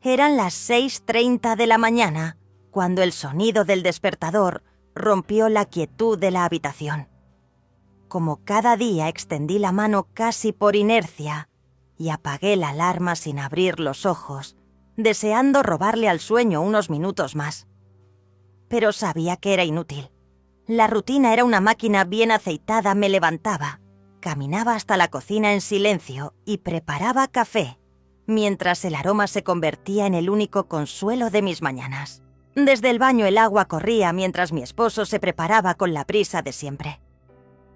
Eran las 6:30 de la mañana, cuando el sonido del despertador rompió la quietud de la habitación. Como cada día, extendí la mano casi por inercia y apagué la alarma sin abrir los ojos, deseando robarle al sueño unos minutos más. Pero sabía que era inútil. La rutina era una máquina bien aceitada. Me levantaba, caminaba hasta la cocina en silencio y preparaba café, mientras el aroma se convertía en el único consuelo de mis mañanas. Desde el baño el agua corría mientras mi esposo se preparaba con la prisa de siempre.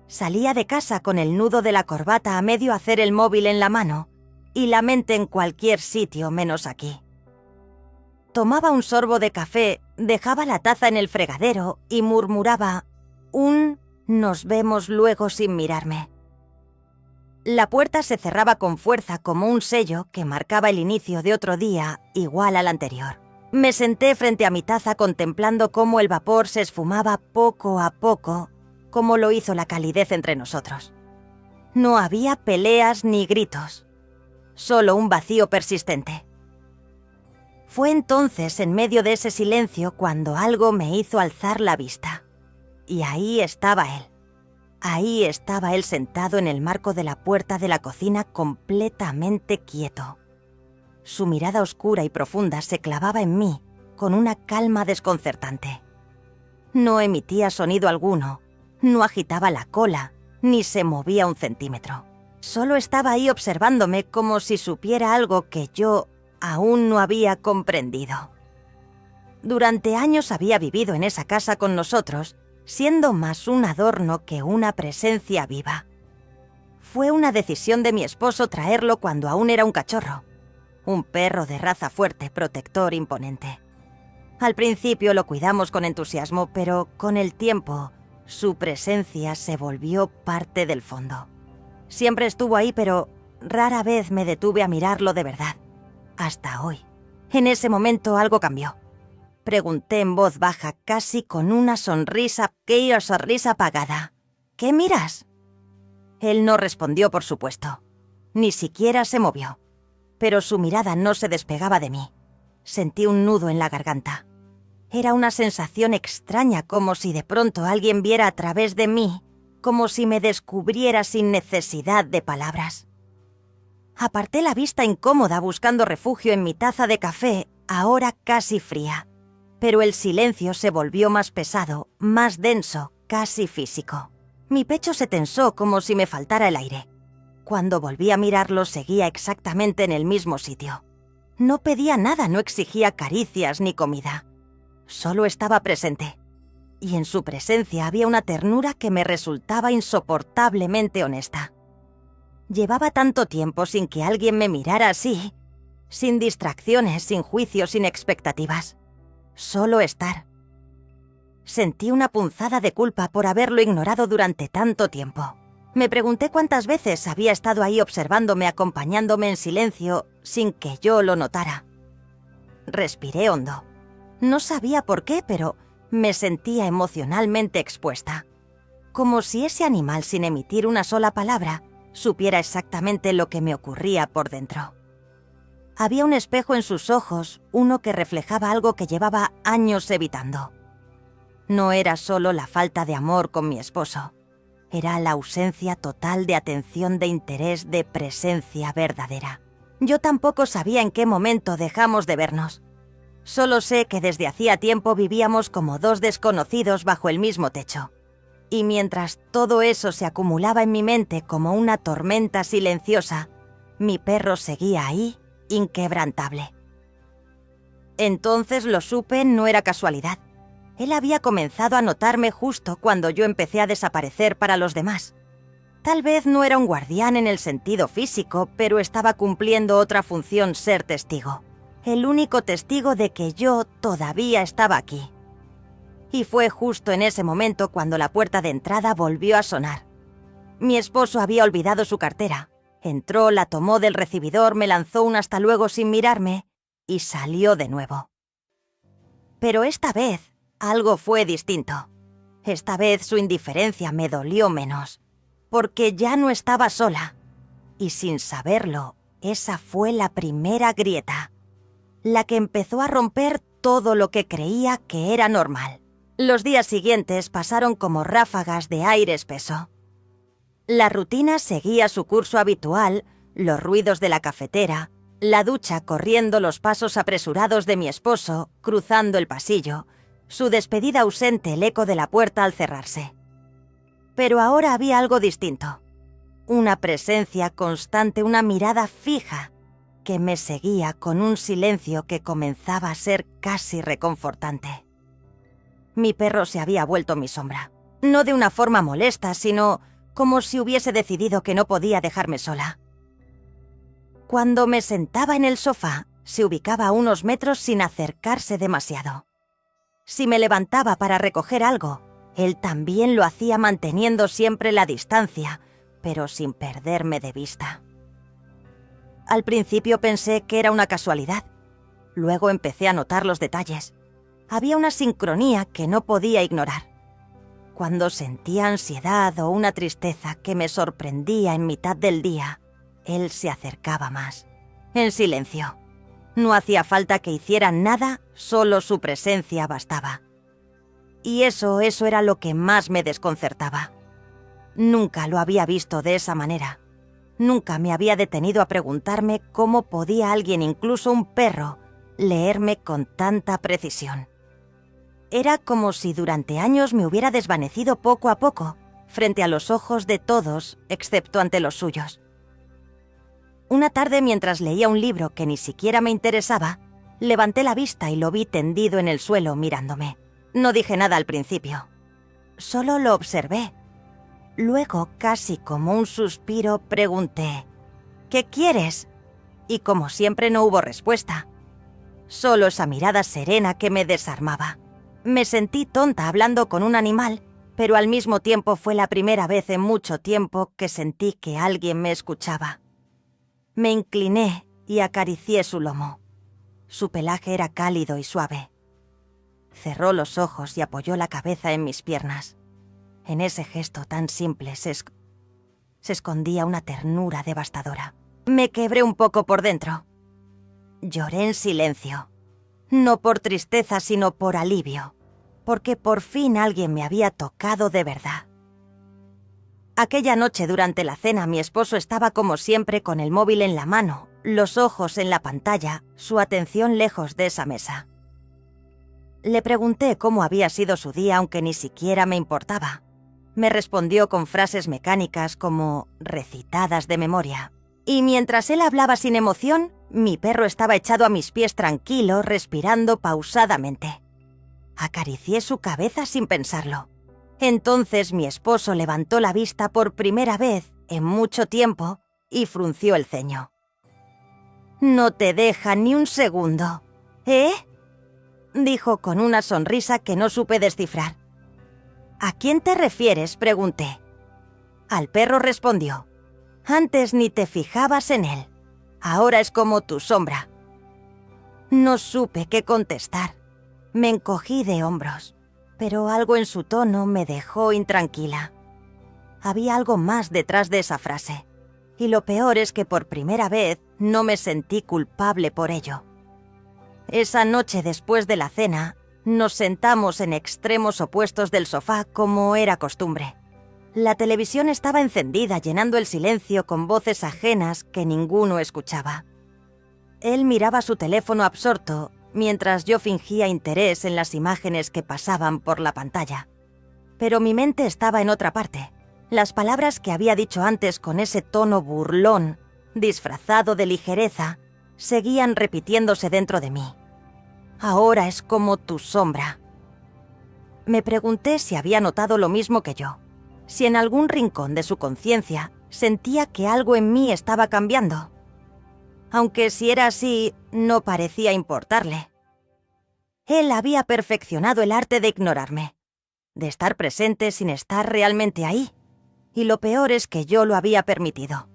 Salía de casa con el nudo de la corbata a medio hacer, el móvil en la mano y la mente en cualquier sitio menos aquí. Tomaba un sorbo de café, dejaba la taza en el fregadero y murmuraba un «nos vemos luego» sin mirarme. La puerta se cerraba con fuerza como un sello que marcaba el inicio de otro día igual al anterior. Me senté frente a mi taza contemplando cómo el vapor se esfumaba poco a poco, como lo hizo la calidez entre nosotros. No había peleas ni gritos, solo un vacío persistente. Fue entonces, en medio de ese silencio, cuando algo me hizo alzar la vista. Y ahí estaba él. Ahí estaba él sentado en el marco de la puerta de la cocina, completamente quieto. Su mirada oscura y profunda se clavaba en mí con una calma desconcertante. No emitía sonido alguno, no agitaba la cola, ni se movía un centímetro. Solo estaba ahí observándome como si supiera algo que yo aún no había comprendido. Durante años había vivido en esa casa con nosotros, siendo más un adorno que una presencia viva. Fue una decisión de mi esposo traerlo cuando aún era un cachorro. Un perro de raza fuerte, protector, imponente. Al principio lo cuidamos con entusiasmo, pero con el tiempo su presencia se volvió parte del fondo. Siempre estuvo ahí, pero rara vez me detuve a mirarlo de verdad. Hasta hoy. En ese momento algo cambió. Pregunté en voz baja, casi con una sonrisa apagada. ¿Qué miras? Él no respondió, por supuesto. Ni siquiera se movió. Pero su mirada no se despegaba de mí. Sentí un nudo en la garganta. Era una sensación extraña, como si de pronto alguien viera a través de mí, como si me descubriera sin necesidad de palabras. Aparté la vista incómoda buscando refugio en mi taza de café, ahora casi fría. Pero el silencio se volvió más pesado, más denso, casi físico. Mi pecho se tensó como si me faltara el aire. Cuando volví a mirarlo, seguía exactamente en el mismo sitio. No pedía nada, no exigía caricias ni comida. Solo estaba presente. Y en su presencia había una ternura que me resultaba insoportablemente honesta. Llevaba tanto tiempo sin que alguien me mirara así, sin distracciones, sin juicios, sin expectativas. Solo estar. Sentí una punzada de culpa por haberlo ignorado durante tanto tiempo. Me pregunté cuántas veces había estado ahí observándome, acompañándome en silencio, sin que yo lo notara. Respiré hondo. No sabía por qué, pero me sentía emocionalmente expuesta. Como si ese animal, sin emitir una sola palabra, supiera exactamente lo que me ocurría por dentro. Había un espejo en sus ojos, uno que reflejaba algo que llevaba años evitando. No era solo la falta de amor con mi esposo. Era la ausencia total de atención, de interés, de presencia verdadera. Yo tampoco sabía en qué momento dejamos de vernos. Solo sé que desde hacía tiempo vivíamos como dos desconocidos bajo el mismo techo. Y mientras todo eso se acumulaba en mi mente como una tormenta silenciosa, mi perro seguía ahí, inquebrantable. Entonces lo supe, no era casualidad. Él había comenzado a notarme justo cuando yo empecé a desaparecer para los demás. Tal vez no era un guardián en el sentido físico, pero estaba cumpliendo otra función: ser testigo. El único testigo de que yo todavía estaba aquí. Y fue justo en ese momento cuando la puerta de entrada volvió a sonar. Mi esposo había olvidado su cartera. Entró, la tomó del recibidor, me lanzó un hasta luego sin mirarme y salió de nuevo. Pero esta vez algo fue distinto. Esta vez su indiferencia me dolió menos, porque ya no estaba sola. Y sin saberlo, esa fue la primera grieta. la que empezó a romper todo lo que creía que era normal. Los días siguientes pasaron como ráfagas de aire espeso. La rutina seguía su curso habitual, los ruidos de la cafetera, la ducha corriendo los pasos apresurados de mi esposo, cruzando el pasillo, su despedida ausente el eco de la puerta al cerrarse. Pero ahora había algo distinto. Una presencia constante, una mirada fija, que me seguía con un silencio que comenzaba a ser casi reconfortante. Mi perro se había vuelto mi sombra. No de una forma molesta, sino como si hubiese decidido que no podía dejarme sola. Cuando me sentaba en el sofá, se ubicaba a unos metros sin acercarse demasiado. Si me levantaba para recoger algo, él también lo hacía manteniendo siempre la distancia, pero sin perderme de vista. Al principio pensé que era una casualidad. Luego empecé a notar los detalles. Había una sincronía que no podía ignorar. Cuando sentía ansiedad o una tristeza que me sorprendía en mitad del día, él se acercaba más, en silencio. No hacía falta que hiciera nada, solo su presencia bastaba. Y eso era lo que más me desconcertaba. Nunca lo había visto de esa manera. Nunca me había detenido a preguntarme cómo podía alguien, incluso un perro, leerme con tanta precisión. Era como si durante años me hubiera desvanecido poco a poco, frente a los ojos de todos, excepto ante los suyos. Una tarde, mientras leía un libro que ni siquiera me interesaba, levanté la vista y lo vi tendido en el suelo mirándome. No dije nada al principio. Solo lo observé. Luego, casi como un suspiro, pregunté: ¿qué quieres? Y como siempre no hubo respuesta. Solo esa mirada serena que me desarmaba. Me sentí tonta hablando con un animal, pero al mismo tiempo fue la primera vez en mucho tiempo que sentí que alguien me escuchaba. Me incliné y acaricié su lomo. Su pelaje era cálido y suave. Cerró los ojos y apoyó la cabeza en mis piernas. En ese gesto tan simple se escondía una ternura devastadora. Me quebré un poco por dentro. Lloré en silencio. No por tristeza, sino por alivio. Porque por fin alguien me había tocado de verdad. Aquella noche durante la cena mi esposo estaba como siempre con el móvil en la mano, los ojos en la pantalla, su atención lejos de esa mesa. Le pregunté cómo había sido su día, aunque ni siquiera me importaba. Me respondió con frases mecánicas como recitadas de memoria. Y mientras él hablaba sin emoción, mi perro estaba echado a mis pies tranquilo, respirando pausadamente. Acaricié su cabeza sin pensarlo. Entonces mi esposo levantó la vista por primera vez en mucho tiempo y frunció el ceño. «No te deja ni un segundo, ¿eh?», dijo con una sonrisa que no supe descifrar. «¿A quién te refieres?», pregunté. Al perro respondió: «Antes ni te fijabas en él. Ahora es como tu sombra». No supe qué contestar. Me encogí de hombros, pero algo en su tono me dejó intranquila. Había algo más detrás de esa frase, y lo peor es que por primera vez no me sentí culpable por ello. Esa noche después de la cena, nos sentamos en extremos opuestos del sofá como era costumbre. La televisión estaba encendida, llenando el silencio con voces ajenas que ninguno escuchaba. Él miraba su teléfono absorto, mientras yo fingía interés en las imágenes que pasaban por la pantalla. Pero mi mente estaba en otra parte. Las palabras que había dicho antes con ese tono burlón, disfrazado de ligereza, seguían repitiéndose dentro de mí. «Ahora es como tu sombra». Me pregunté si había notado lo mismo que yo, si en algún rincón de su conciencia sentía que algo en mí estaba cambiando. Aunque si era así, no parecía importarle. Él había perfeccionado el arte de ignorarme, de estar presente sin estar realmente ahí, y lo peor es que yo lo había permitido.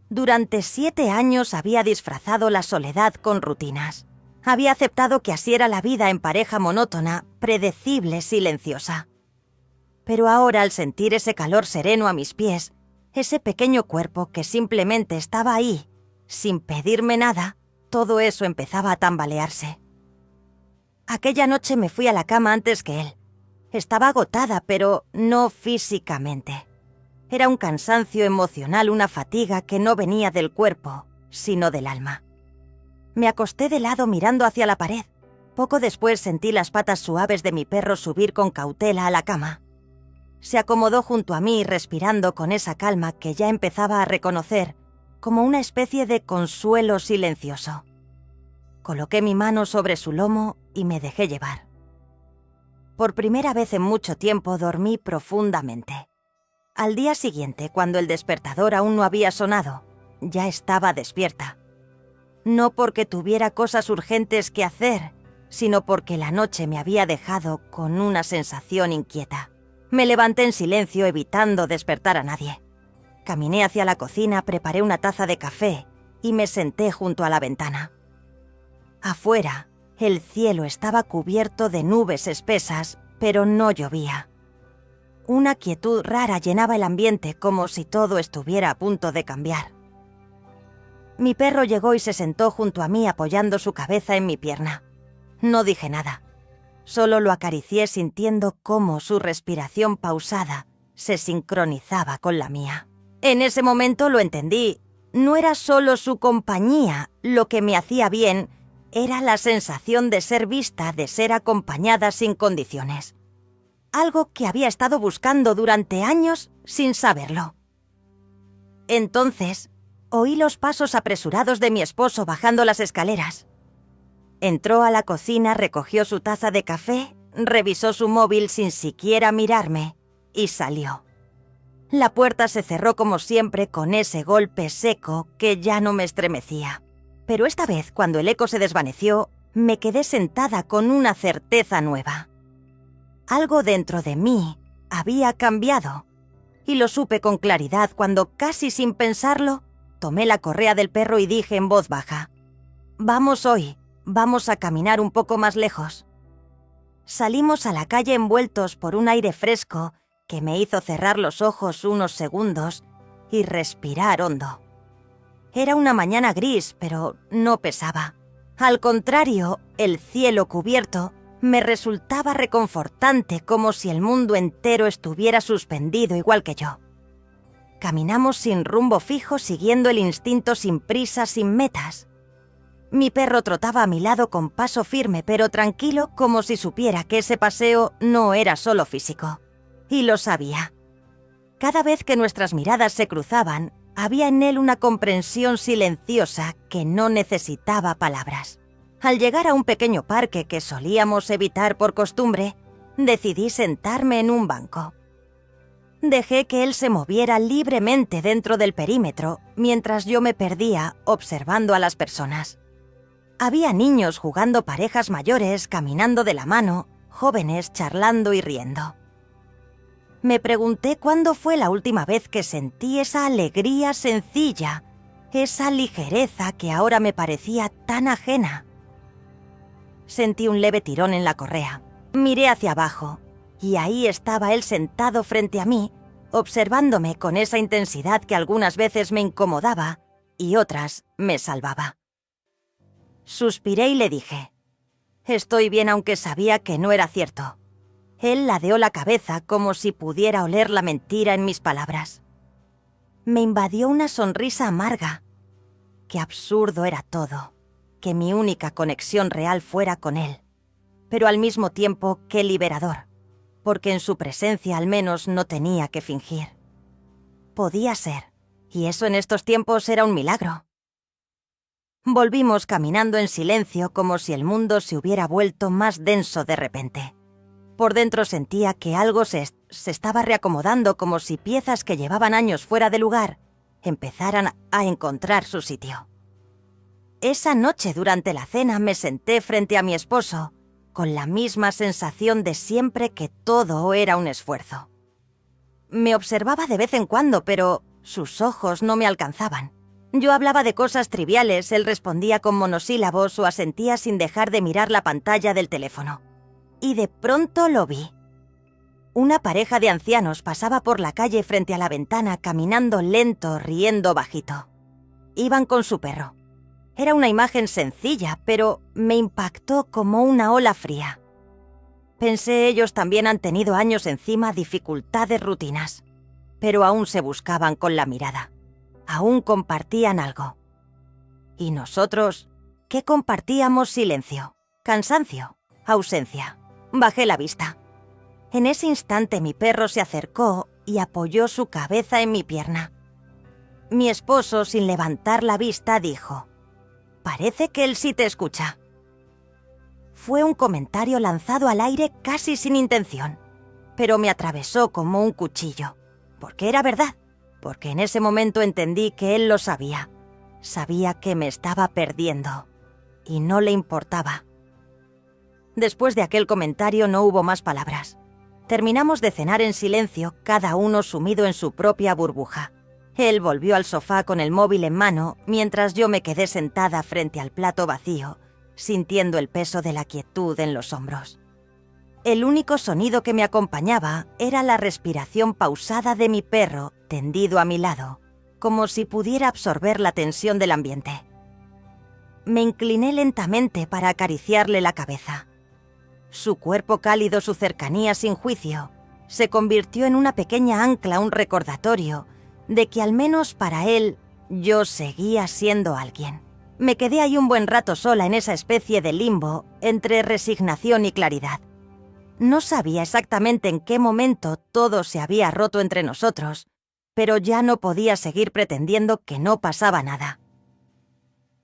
Durante 7 años había disfrazado la soledad con rutinas. Había aceptado que así era la vida en pareja monótona, predecible, silenciosa. Pero ahora, al sentir ese calor sereno a mis pies, ese pequeño cuerpo que simplemente estaba ahí, sin pedirme nada, todo eso empezaba a tambalearse. Aquella noche me fui a la cama antes que él. Estaba agotada, pero no físicamente. Era un cansancio emocional, una fatiga que no venía del cuerpo, sino del alma. Me acosté de lado mirando hacia la pared. Poco después sentí las patas suaves de mi perro subir con cautela a la cama. Se acomodó junto a mí, respirando con esa calma que ya empezaba a reconocer como una especie de consuelo silencioso. Coloqué mi mano sobre su lomo y me dejé llevar. Por primera vez en mucho tiempo dormí profundamente. Al día siguiente, cuando el despertador aún no había sonado, ya estaba despierta. No porque tuviera cosas urgentes que hacer, sino porque la noche me había dejado con una sensación inquieta. Me levanté en silencio, evitando despertar a nadie. Caminé hacia la cocina, preparé una taza de café y me senté junto a la ventana. Afuera, el cielo estaba cubierto de nubes espesas, pero no llovía. Una quietud rara llenaba el ambiente, como si todo estuviera a punto de cambiar. Mi perro llegó y se sentó junto a mí apoyando su cabeza en mi pierna. No dije nada. Solo lo acaricié sintiendo cómo su respiración pausada se sincronizaba con la mía. En ese momento lo entendí. No era solo su compañía lo que me hacía bien, era la sensación de ser vista, de ser acompañada sin condiciones. Algo que había estado buscando durante años sin saberlo. Entonces, oí los pasos apresurados de mi esposo bajando las escaleras. Entró a la cocina, recogió su taza de café, revisó su móvil sin siquiera mirarme y salió. La puerta se cerró como siempre con ese golpe seco que ya no me estremecía. Pero esta vez, cuando el eco se desvaneció, me quedé sentada con una certeza nueva. Algo dentro de mí había cambiado, y lo supe con claridad cuando, casi sin pensarlo, tomé la correa del perro y dije en voz baja: «Vamos hoy, vamos a caminar un poco más lejos». Salimos a la calle envueltos por un aire fresco que me hizo cerrar los ojos unos segundos y respirar hondo. Era una mañana gris, pero no pesaba. Al contrario, el cielo cubierto me resultaba reconfortante, como si el mundo entero estuviera suspendido igual que yo. Caminamos sin rumbo fijo, siguiendo el instinto, sin prisa, sin metas. Mi perro trotaba a mi lado con paso firme pero tranquilo, como si supiera que ese paseo no era solo físico. Y lo sabía. Cada vez que nuestras miradas se cruzaban, había en él una comprensión silenciosa que no necesitaba palabras. Al llegar a un pequeño parque que solíamos evitar por costumbre, decidí sentarme en un banco. Dejé que él se moviera libremente dentro del perímetro, mientras yo me perdía observando a las personas. Había niños jugando, parejas mayores caminando de la mano, jóvenes charlando y riendo. Me pregunté cuándo fue la última vez que sentí esa alegría sencilla, esa ligereza que ahora me parecía tan ajena. Sentí un leve tirón en la correa. Miré hacia abajo, y ahí estaba él sentado frente a mí, observándome con esa intensidad que algunas veces me incomodaba y otras me salvaba. Suspiré y le dije: «Estoy bien», aunque sabía que no era cierto. Él ladeó la cabeza como si pudiera oler la mentira en mis palabras. Me invadió una sonrisa amarga. Qué absurdo era todo, que mi única conexión real fuera con él. Pero al mismo tiempo, qué liberador, porque en su presencia al menos no tenía que fingir. Podía ser, y eso en estos tiempos era un milagro. Volvimos caminando en silencio, como si el mundo se hubiera vuelto más denso de repente. Por dentro sentía que algo se estaba reacomodando, como si piezas que llevaban años fuera de lugar empezaran a encontrar su sitio. Esa noche, durante la cena, me senté frente a mi esposo, con la misma sensación de siempre, que todo era un esfuerzo. Me observaba de vez en cuando, pero sus ojos no me alcanzaban. Yo hablaba de cosas triviales, él respondía con monosílabos o asentía sin dejar de mirar la pantalla del teléfono. Y de pronto lo vi. Una pareja de ancianos pasaba por la calle frente a la ventana, caminando lento, riendo bajito. Iban con su perro. Era una imagen sencilla, pero me impactó como una ola fría. Pensé, ellos también han tenido años encima, dificultades, rutinas, pero aún se buscaban con la mirada. Aún compartían algo. ¿Y nosotros qué compartíamos? Silencio, cansancio, ausencia. Bajé la vista. En ese instante mi perro se acercó y apoyó su cabeza en mi pierna. Mi esposo, sin levantar la vista, dijo: «Parece que él sí te escucha». Fue un comentario lanzado al aire casi sin intención, pero me atravesó como un cuchillo, porque era verdad, porque en ese momento entendí que él lo sabía. Sabía que me estaba perdiendo, y no le importaba. Después de aquel comentario no hubo más palabras. Terminamos de cenar en silencio, cada uno sumido en su propia burbuja. Él volvió al sofá con el móvil en mano, mientras yo me quedé sentada frente al plato vacío, sintiendo el peso de la quietud en los hombros. El único sonido que me acompañaba era la respiración pausada de mi perro, tendido a mi lado, como si pudiera absorber la tensión del ambiente. Me incliné lentamente para acariciarle la cabeza. Su cuerpo cálido, su cercanía sin juicio, se convirtió en una pequeña ancla, un recordatorio de que al menos para él yo seguía siendo alguien. Me quedé ahí un buen rato sola en esa especie de limbo entre resignación y claridad. No sabía exactamente en qué momento todo se había roto entre nosotros, pero ya no podía seguir pretendiendo que no pasaba nada.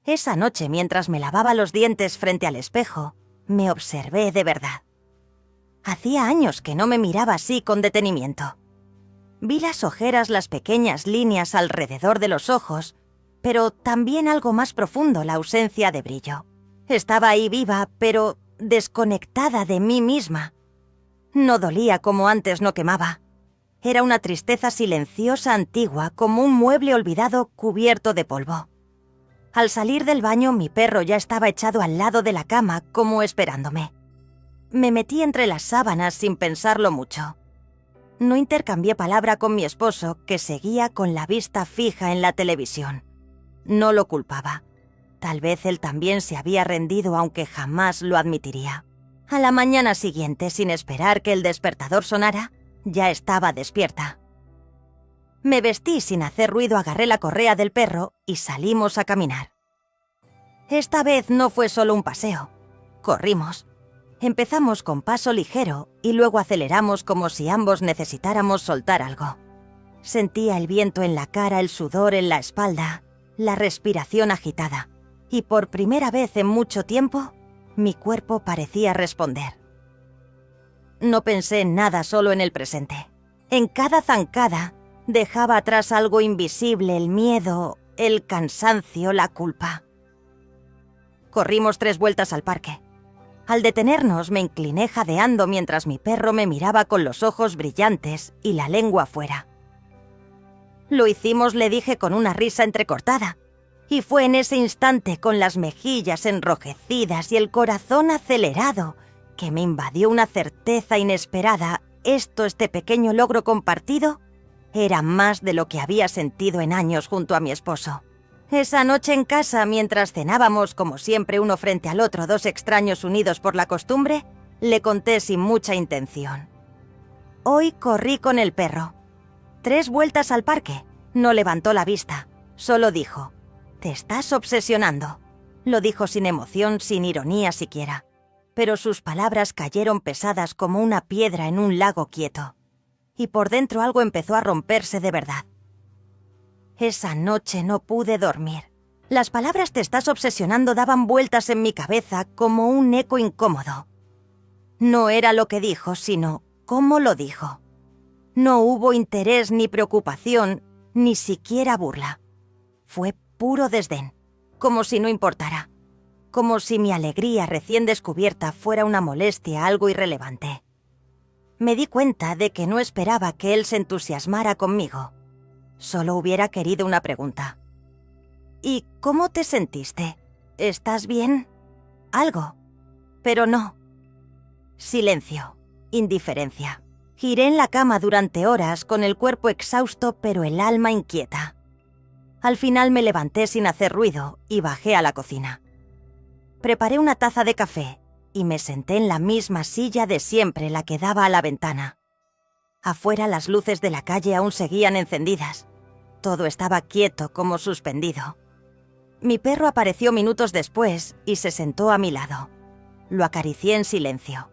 Esa noche, mientras me lavaba los dientes frente al espejo, me observé de verdad. Hacía años que no me miraba así con detenimiento. Vi las ojeras, las pequeñas líneas alrededor de los ojos, pero también algo más profundo, la ausencia de brillo. Estaba ahí viva, pero desconectada de mí misma. No dolía como antes, no quemaba. Era una tristeza silenciosa antigua, como un mueble olvidado cubierto de polvo. Al salir del baño, mi perro ya estaba echado al lado de la cama, como esperándome. Me metí entre las sábanas sin pensarlo mucho. No intercambié palabra con mi esposo, que seguía con la vista fija en la televisión. No lo culpaba. Tal vez él también se había rendido, aunque jamás lo admitiría. A la mañana siguiente, sin esperar que el despertador sonara, ya estaba despierta. Me vestí sin hacer ruido, agarré la correa del perro y salimos a caminar. Esta vez no fue solo un paseo. Corrimos. Empezamos con paso ligero y luego aceleramos como si ambos necesitáramos soltar algo. Sentía el viento en la cara, el sudor en la espalda, la respiración agitada, y por primera vez en mucho tiempo, mi cuerpo parecía responder. No pensé en nada, solo en el presente. En cada zancada dejaba atrás algo invisible, el miedo, el cansancio, la culpa. Corrimos 3 vueltas al parque. Al detenernos me incliné jadeando mientras mi perro me miraba con los ojos brillantes y la lengua fuera. «Lo hicimos», le dije con una risa entrecortada. Y fue en ese instante, con las mejillas enrojecidas y el corazón acelerado, que me invadió una certeza inesperada. Este pequeño logro compartido era más de lo que había sentido en años junto a mi esposo. Esa noche en casa, mientras cenábamos como siempre uno frente al otro, 2 extraños unidos por la costumbre, le conté sin mucha intención. Hoy corrí con el perro. 3 vueltas al parque. No levantó la vista. Solo dijo: «Te estás obsesionando». Lo dijo sin emoción, sin ironía siquiera. Pero sus palabras cayeron pesadas como una piedra en un lago quieto. Y por dentro algo empezó a romperse de verdad. Esa noche no pude dormir. Las palabras «te estás obsesionando» daban vueltas en mi cabeza como un eco incómodo. No era lo que dijo, sino cómo lo dijo. No hubo interés ni preocupación, ni siquiera burla. Fue puro desdén, como si no importara. Como si mi alegría recién descubierta fuera una molestia, algo irrelevante. Me di cuenta de que no esperaba que él se entusiasmara conmigo. Solo hubiera querido una pregunta. «¿Y cómo te sentiste? ¿Estás bien?» Algo. Pero no. Silencio. Indiferencia. Giré en la cama durante horas con el cuerpo exhausto pero el alma inquieta. Al final me levanté sin hacer ruido y bajé a la cocina. Preparé una taza de café y me senté en la misma silla de siempre, la que daba a la ventana. Afuera las luces de la calle aún seguían encendidas. Todo estaba quieto, como suspendido. Mi perro apareció minutos después y se sentó a mi lado. Lo acaricié en silencio.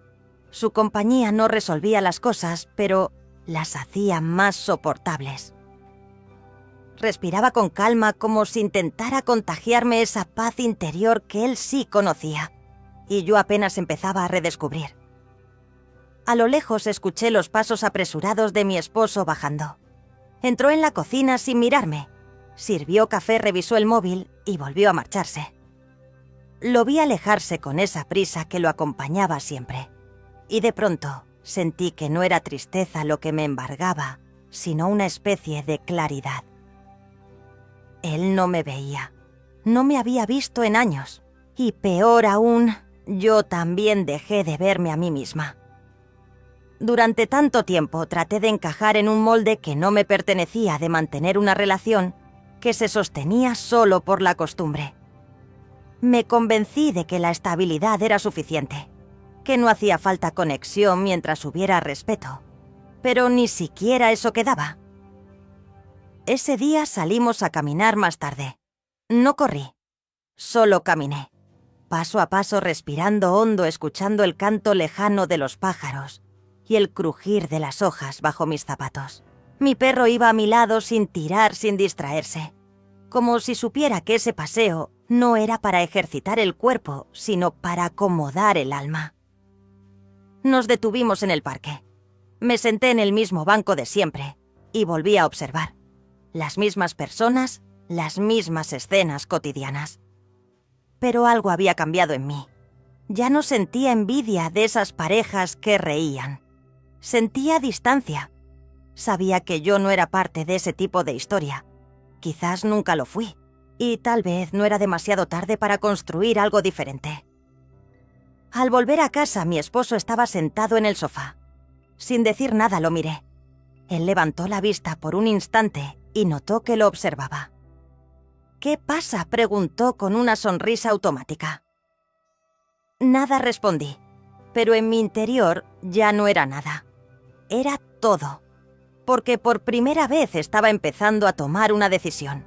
Su compañía no resolvía las cosas, pero las hacía más soportables. Respiraba con calma, como si intentara contagiarme esa paz interior que él sí conocía, y yo apenas empezaba a redescubrir. A lo lejos escuché los pasos apresurados de mi esposo bajando. Entró en la cocina sin mirarme, sirvió café, revisó el móvil y volvió a marcharse. Lo vi alejarse con esa prisa que lo acompañaba siempre, y de pronto sentí que no era tristeza lo que me embargaba, sino una especie de claridad. Él no me veía, no me había visto en años, y peor aún, yo también dejé de verme a mí misma. Durante tanto tiempo traté de encajar en un molde que no me pertenecía, de mantener una relación que se sostenía solo por la costumbre. Me convencí de que la estabilidad era suficiente, que no hacía falta conexión mientras hubiera respeto, pero ni siquiera eso quedaba. Ese día salimos a caminar más tarde. No corrí, solo caminé, paso a paso, respirando hondo, escuchando el canto lejano de los pájaros y el crujir de las hojas bajo mis zapatos. Mi perro iba a mi lado sin tirar, sin distraerse, como si supiera que ese paseo no era para ejercitar el cuerpo, sino para acomodar el alma. Nos detuvimos en el parque. Me senté en el mismo banco de siempre y volví a observar. Las mismas personas, las mismas escenas cotidianas. Pero algo había cambiado en mí. Ya no sentía envidia de esas parejas que reían. Sentía distancia. Sabía que yo no era parte de ese tipo de historia. Quizás nunca lo fui. Y tal vez no era demasiado tarde para construir algo diferente. Al volver a casa, mi esposo estaba sentado en el sofá. Sin decir nada lo miré. Él levantó la vista por un instante y notó que lo observaba. «¿Qué pasa?», preguntó con una sonrisa automática. Nada, respondí, pero en mi interior ya no era nada. Era todo, porque por primera vez estaba empezando a tomar una decisión.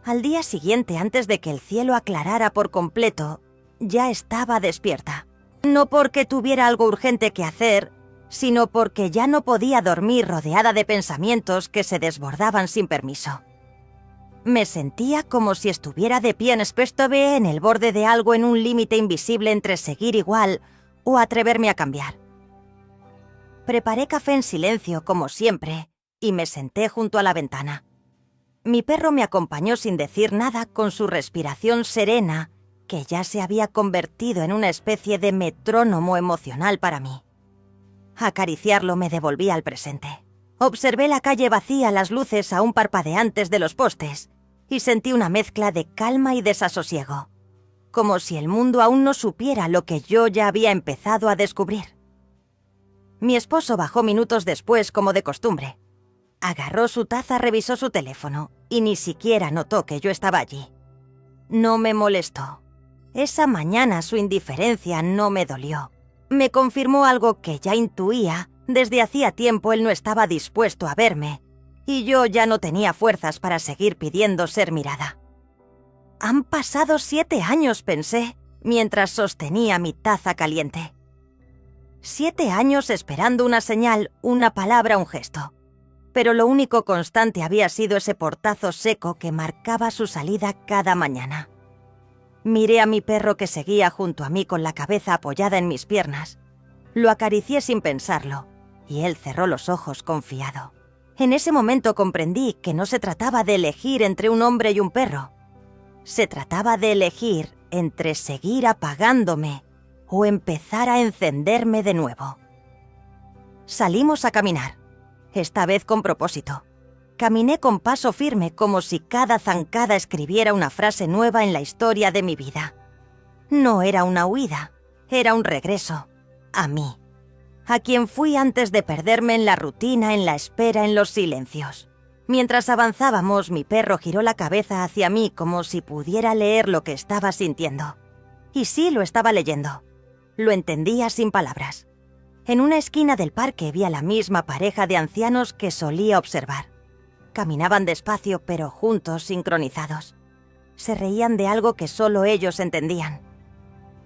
Al día siguiente, antes de que el cielo aclarara por completo, ya estaba despierta. No porque tuviera algo urgente que hacer, sino porque ya no podía dormir rodeada de pensamientos que se desbordaban sin permiso. Me sentía como si estuviera de pie en Spestove, en el borde de algo, en un límite invisible entre seguir igual o atreverme a cambiar. Preparé café en silencio, como siempre, y me senté junto a la ventana. Mi perro me acompañó sin decir nada, con su respiración serena, que ya se había convertido en una especie de metrónomo emocional para mí. Acariciarlo me devolvía al presente. Observé la calle vacía, las luces aún parpadeantes de los postes, y sentí una mezcla de calma y desasosiego, como si el mundo aún no supiera lo que yo ya había empezado a descubrir. Mi esposo bajó minutos después, como de costumbre. Agarró su taza, revisó su teléfono, y ni siquiera notó que yo estaba allí. No me molestó. Esa mañana su indiferencia no me dolió. Me confirmó algo que ya intuía. Desde hacía tiempo él no estaba dispuesto a verme, y yo ya no tenía fuerzas para seguir pidiendo ser mirada. Han pasado 7 años, pensé, mientras sostenía mi taza caliente. 7 años esperando una señal, una palabra, un gesto. Pero lo único constante había sido ese portazo seco que marcaba su salida cada mañana. Miré a mi perro, que seguía junto a mí con la cabeza apoyada en mis piernas. Lo acaricié sin pensarlo, y él cerró los ojos confiado. En ese momento comprendí que no se trataba de elegir entre un hombre y un perro. Se trataba de elegir entre seguir apagándome o empezar a encenderme de nuevo. Salimos a caminar, esta vez con propósito. Caminé con paso firme, como si cada zancada escribiera una frase nueva en la historia de mi vida. No era una huida, era un regreso, a mí, a quien fui antes de perderme en la rutina, en la espera, en los silencios. Mientras avanzábamos, mi perro giró la cabeza hacia mí como si pudiera leer lo que estaba sintiendo. Y sí, lo estaba leyendo. Lo entendía sin palabras. En una esquina del parque vi a la misma pareja de ancianos que solía observar. Caminaban despacio, pero juntos, sincronizados. Se reían de algo que solo ellos entendían.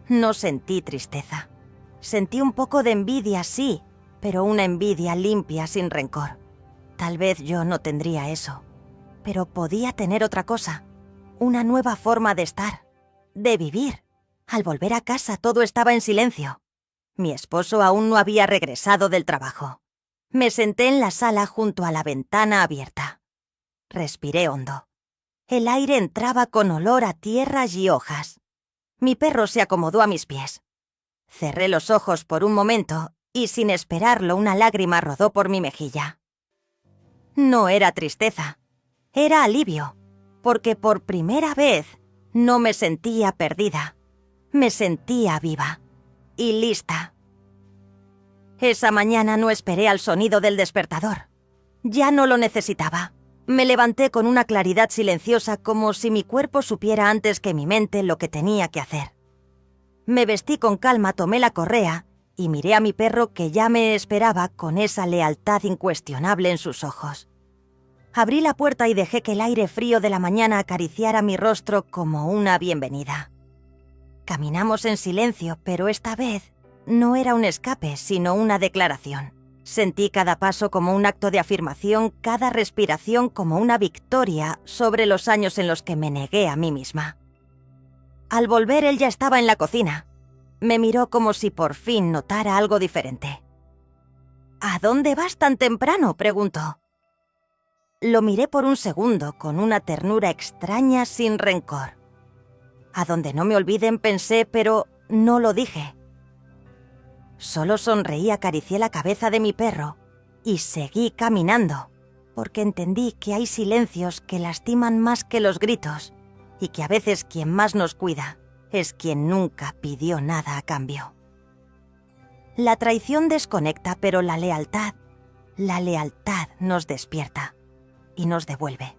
No sentí tristeza. Sentí un poco de envidia, sí, pero una envidia limpia, sin rencor. Tal vez yo no tendría eso, pero podía tener otra cosa, una nueva forma de estar, de vivir. Al volver a casa todo estaba en silencio. Mi esposo aún no había regresado del trabajo. Me senté en la sala junto a la ventana abierta. Respiré hondo. El aire entraba con olor a tierra y hojas. Mi perro se acomodó a mis pies. Cerré los ojos por un momento y sin esperarlo una lágrima rodó por mi mejilla. No era tristeza, era alivio, porque por primera vez no me sentía perdida. Me sentía viva y lista. Esa mañana no esperé al sonido del despertador. Ya no lo necesitaba. Me levanté con una claridad silenciosa como si mi cuerpo supiera antes que mi mente lo que tenía que hacer. Me vestí con calma, tomé la correa y miré a mi perro que ya me esperaba con esa lealtad incuestionable en sus ojos. Abrí la puerta y dejé que el aire frío de la mañana acariciara mi rostro como una bienvenida. Caminamos en silencio, pero esta vez no era un escape, sino una declaración. Sentí cada paso como un acto de afirmación, cada respiración como una victoria sobre los años en los que me negué a mí misma. Al volver, él ya estaba en la cocina. Me miró como si por fin notara algo diferente. «¿A dónde vas tan temprano?», preguntó. Lo miré por un segundo con una ternura extraña sin rencor. «A donde no me olviden», pensé, pero no lo dije. Solo sonreí, acaricié la cabeza de mi perro y seguí caminando, porque entendí que hay silencios que lastiman más que los gritos y que a veces quien más nos cuida es quien nunca pidió nada a cambio. La traición desconecta, pero la lealtad nos despierta y nos devuelve.